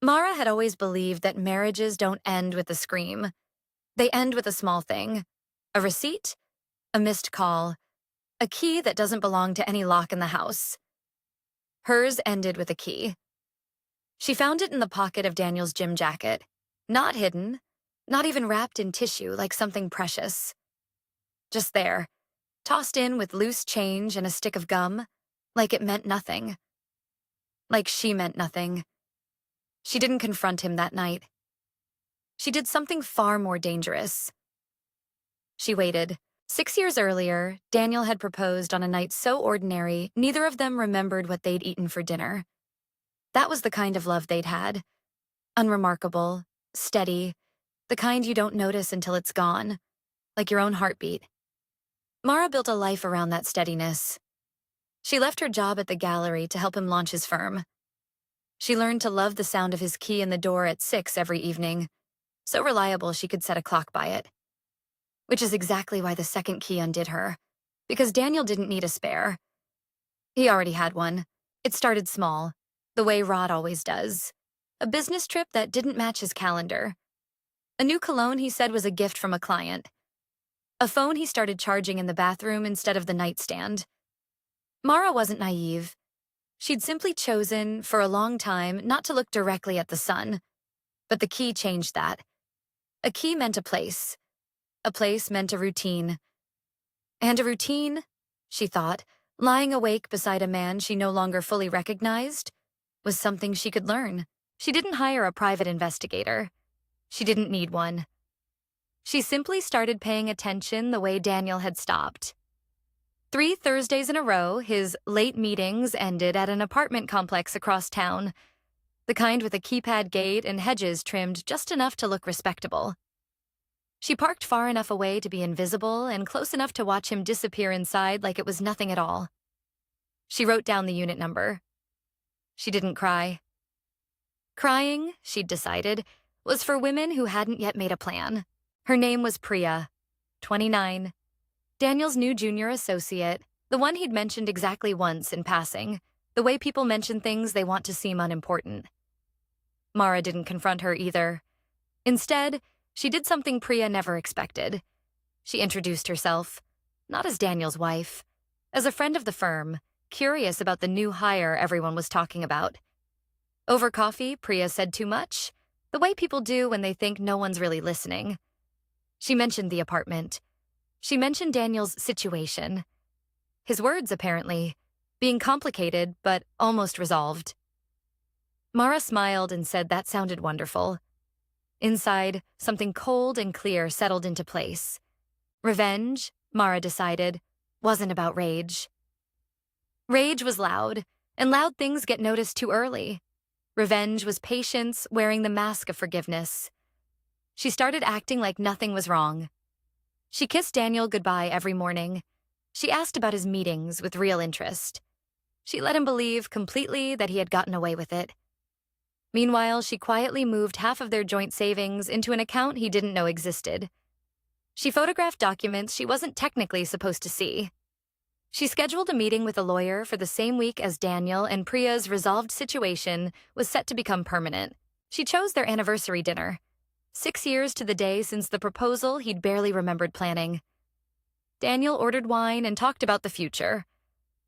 Mara had always believed that marriages don't end with a scream. They end with a small thing: a receipt, a missed call, a key that doesn't belong to any lock in the house. Hers ended with a key. She found it in the pocket of Daniel's gym jacket. Not hidden, not even wrapped in tissue like something precious. Just there, tossed in with loose change and a stick of gum, like it meant nothing. Like she meant nothing. She didn't confront him that night. She did something far more dangerous. She waited. 6 years earlier, Daniel had proposed on a night so ordinary, neither of them remembered what they'd eaten for dinner. That was the kind of love they'd had. Unremarkable, steady, the kind you don't notice until it's gone, like your own heartbeat. Mara built a life around that steadiness. She left her job at the gallery to help him launch his firm. She learned to love the sound of his key in the door at 6 every evening, so reliable she could set a clock by it. Which is exactly why the second key undid her, because Daniel didn't need a spare. He already had one. It started small, the way Rod always does. A business trip that didn't match his calendar. A new cologne he said was a gift from a client. A phone he started charging in the bathroom instead of the nightstand. Mara wasn't naive. She'd simply chosen, for a long time, not to look directly at the sun. But the key changed that. A key meant a place. A place meant a routine. And a routine, she thought, lying awake beside a man she no longer fully recognized, was something she could learn. She didn't hire a private investigator. She didn't need one. She simply started paying attention the way Daniel had stopped. 3 Thursdays in a row, his late meetings ended at an apartment complex across town, the kind with a keypad gate and hedges trimmed just enough to look respectable. She parked far enough away to be invisible and close enough to watch him disappear inside like it was nothing at all. She wrote down the unit number. She didn't cry. Crying, she'd decided, was for women who hadn't yet made a plan. Her name was Priya, 29. Daniel's new junior associate, the one he'd mentioned exactly once in passing, the way people mention things they want to seem unimportant. Mara didn't confront her either. Instead, she did something Priya never expected. She introduced herself, not as Daniel's wife, as a friend of the firm, curious about the new hire everyone was talking about. Over coffee, Priya said too much, the way people do when they think no one's really listening. She mentioned the apartment. She mentioned Daniel's situation. His words, apparently, being complicated but almost resolved. Mara smiled and said that sounded wonderful. Inside, something cold and clear settled into place. Revenge, Mara decided, wasn't about rage. Rage was loud, and loud things get noticed too early. Revenge was patience wearing the mask of forgiveness. She started acting like nothing was wrong. She kissed Daniel goodbye every morning. She asked about his meetings with real interest. She let him believe completely that he had gotten away with it. Meanwhile, she quietly moved half of their joint savings into an account he didn't know existed. She photographed documents she wasn't technically supposed to see. She scheduled a meeting with a lawyer for the same week as Daniel and Priya's resolved situation was set to become permanent. She chose their anniversary dinner. 6 years to the day since the proposal he'd barely remembered planning. Daniel ordered wine and talked about the future.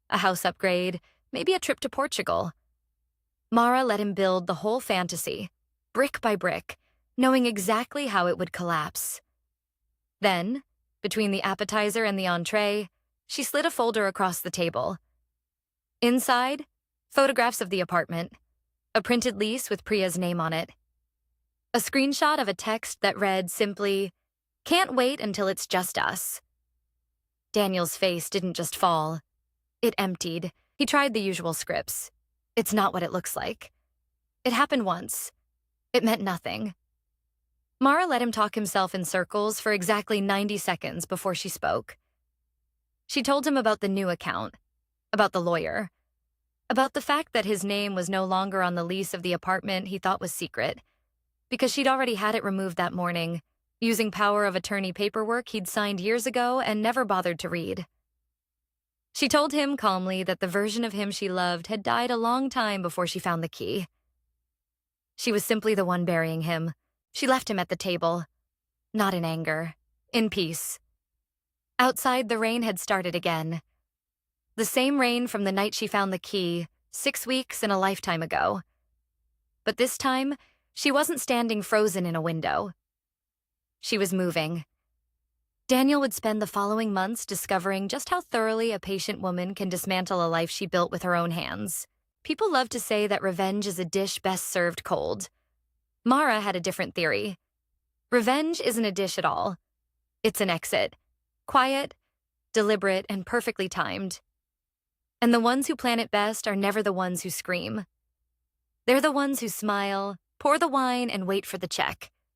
A house upgrade, maybe a trip to Portugal. Mara let him build the whole fantasy, brick by brick, knowing exactly how it would collapse. Then, between the appetizer and the entree, she slid a folder across the table. Inside, photographs of the apartment, a printed lease with Priya's name on it. A screenshot of a text that read simply, "Can't wait until it's just us." Daniel's face didn't just fall. It emptied. He tried the usual scripts. It's not what it looks like. It happened once. It meant nothing. Mara let him talk himself in circles for exactly 90 seconds before she spoke. She told him about the new account, about the lawyer, about the fact that his name was no longer on the lease of the apartment he thought was secret, because she'd already had it removed that morning, using power of attorney paperwork he'd signed years ago and never bothered to read. She told him calmly that the version of him she loved had died a long time before she found the key. She was simply the one burying him. She left him at the table, not in anger, in peace. Outside, the rain had started again. The same rain from the night she found the key, 6 weeks and a lifetime ago. But this time, she wasn't standing frozen in a window. She was moving. Daniel would spend the following months discovering just how thoroughly a patient woman can dismantle a life she built with her own hands. People love to say that revenge is a dish best served cold. Mara had a different theory. Revenge isn't a dish at all. It's an exit. Quiet, deliberate, and perfectly timed. And the ones who plan it best are never the ones who scream. They're the ones who smile, pour the wine, and wait for the check.